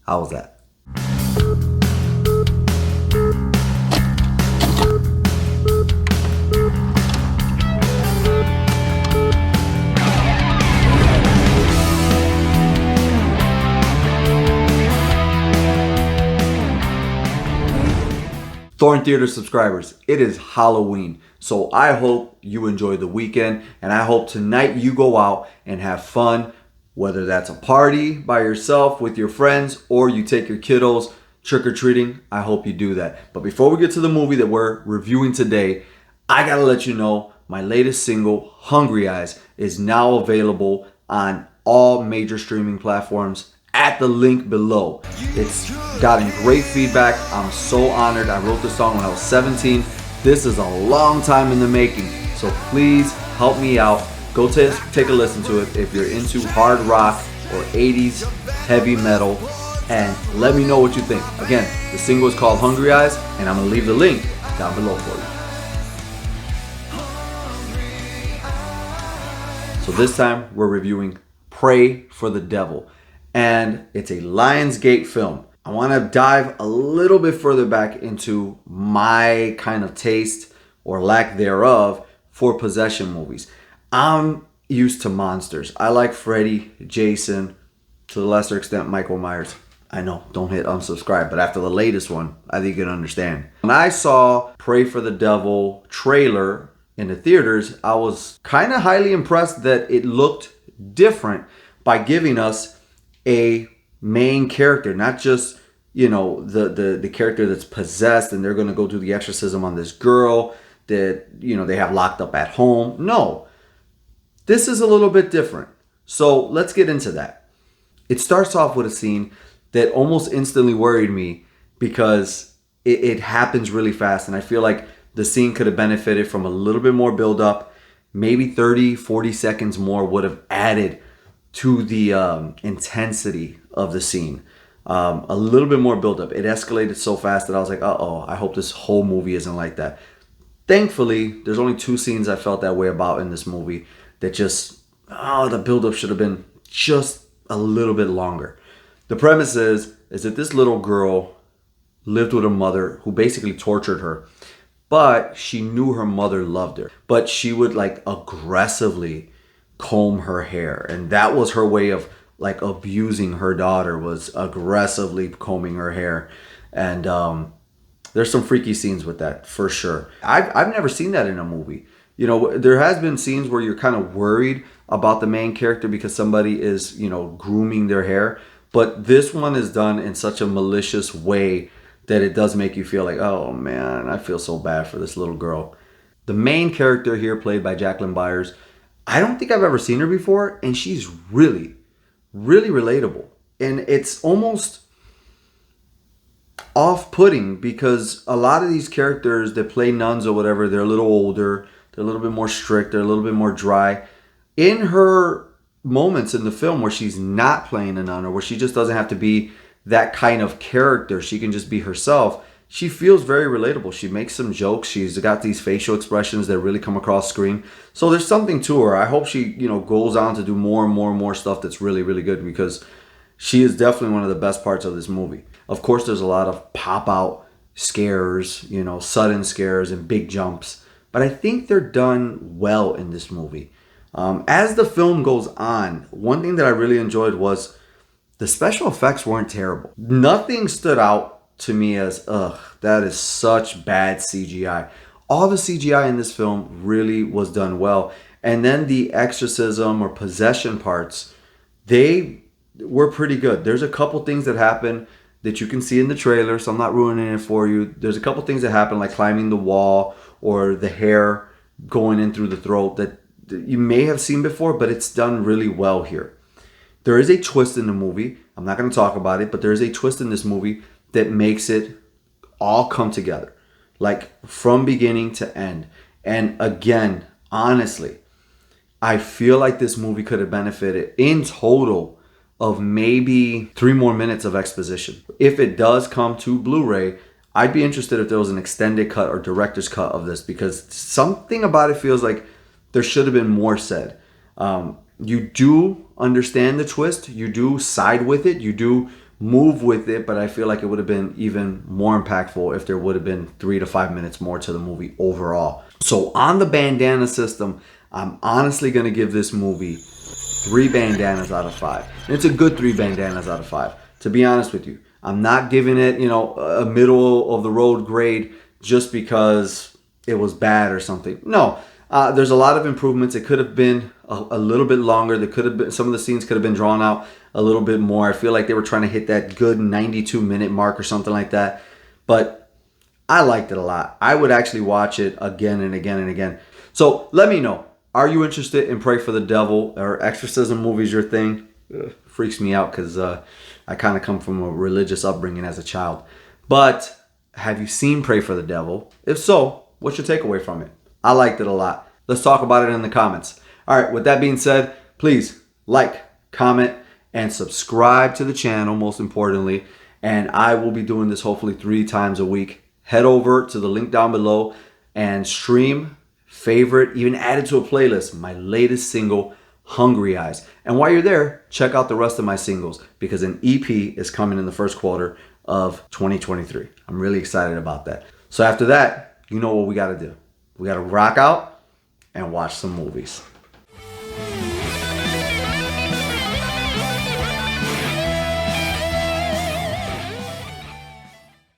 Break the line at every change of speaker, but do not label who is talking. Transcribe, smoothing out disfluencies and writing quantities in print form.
How was that? Thorn Theater subscribers, it is Halloween, so I hope you enjoy the weekend, and I hope tonight you go out and have fun, whether that's a party by yourself with your friends or you take your kiddos trick-or-treating. I hope you do that. But before we get to the movie that we're reviewing today, I gotta let you know my latest single, Hungry Eyes, is now available on all major streaming platforms at the link below. It's gotten great feedback. I'm so honored. I wrote this song when I was 17. This is a long time in the making, so please help me out. Go take a listen to it if you're into hard rock or 80s heavy metal, and let me know what you think. Again, the single is called Hungry Eyes, and I'm gonna leave the link down below for you. So this time we're reviewing Pray for the Devil, and it's a Lionsgate film. I want to dive a little bit further back into my kind of taste or lack thereof for possession movies. I'm used to monsters. I like Freddy, Jason, to the lesser extent Michael Myers. I know, don't hit unsubscribe, but after the latest one, I think you can understand. When I saw Pray for the Devil trailer in the theaters, I was kind of highly impressed that it looked different by giving us a main character, not just, you know, the character that's possessed and they're going to go do the exorcism on this girl that, you know, they have locked up at home. No, this is a little bit different. So let's get into that. It starts off with a scene that almost instantly worried me because it happens really fast, and I feel like the scene could have benefited from a little bit more build up. Maybe 30-40 seconds more would have added to the intensity of the scene. A little bit more buildup. It escalated so fast that I was like, uh-oh, I hope this whole movie isn't like that. Thankfully, there's only 2 scenes I felt that way about in this movie that just, the buildup should have been just a little bit longer. The premise is that this little girl lived with a mother who basically tortured her, but she knew her mother loved her. But she would like aggressively comb her hair, and that was her way of like abusing her daughter, was aggressively combing her hair. And there's some freaky scenes with that for sure. I've never seen that in a movie. You know, there has been scenes where you're kind of worried about the main character because somebody is, you know, grooming their hair, but this one is done in such a malicious way that it does make you feel like, oh man, I feel so bad for this little girl. The main character here, played by Jacqueline Byers, I don't think I've ever seen her before, and she's really, really relatable. And it's almost off-putting because a lot of these characters that play nuns or whatever, they're a little older, they're a little bit more strict, they're a little bit more dry. In her moments in the film where she's not playing a nun, or where she just doesn't have to be that kind of character, she can just be herself, she feels very relatable. She makes some jokes. She's got these facial expressions that really come across screen. So there's something to her. I hope she, you know, goes on to do more and more and more stuff that's really, really good, because she is definitely one of the best parts of this movie. Of course, there's a lot of pop-out scares, you know, sudden scares and big jumps. But I think they're done well in this movie. As the film goes on, one thing that I really enjoyed was the special effects weren't terrible. Nothing stood out to me as, that is such bad CGI. All the CGI in this film really was done well. And then the exorcism or possession parts, they were pretty good. There's a couple things that happen that you can see in the trailer, so I'm not ruining it for you. There's a couple things that happen, like climbing the wall or the hair going in through the throat, that you may have seen before, but it's done really well here. There is a twist in the movie. I'm not going to talk about it, but there is a twist in this movie that makes it all come together, like from beginning to end. And again, honestly, I feel like this movie could have benefited in total of maybe 3 more minutes of exposition. If it does come to Blu-ray, I'd be interested if there was an extended cut or director's cut of this, because something about it feels like there should have been more said. You do understand the twist. You do side with it. You do move with it, but I feel like it would have been even more impactful if there would have been 3 to 5 minutes more to the movie overall. So on the bandana system, I'm honestly going to give this movie 3 bandanas out of 5. And it's a good 3 bandanas out of 5, to be honest with you. I'm not giving it, a middle of the road grade just because it was bad or something. No, there's a lot of improvements. It could have been a little bit longer. There could have been, some of the scenes could have been drawn out a little bit more. I feel like they were trying to hit that good 92-minute mark or something like that. But I liked it a lot. I would actually watch it again and again and again. So let me know. Are you interested in Pray for the Devil? Or exorcism movies your thing? Freaks me out because I kind of come from a religious upbringing as a child. But have you seen Pray for the Devil? If so, what's your takeaway from it? I liked it a lot. Let's talk about it in the comments. All right, with that being said, please like, comment, and subscribe to the channel, most importantly. And I will be doing this hopefully 3 times a week. Head over to the link down below and stream, favorite, even add it to a playlist, my latest single, Hungry Eyes. And while you're there, check out the rest of my singles because an EP is coming in the first quarter of 2023. I'm really excited about that. So after that, you know what we got to do. We got to rock out and watch some movies.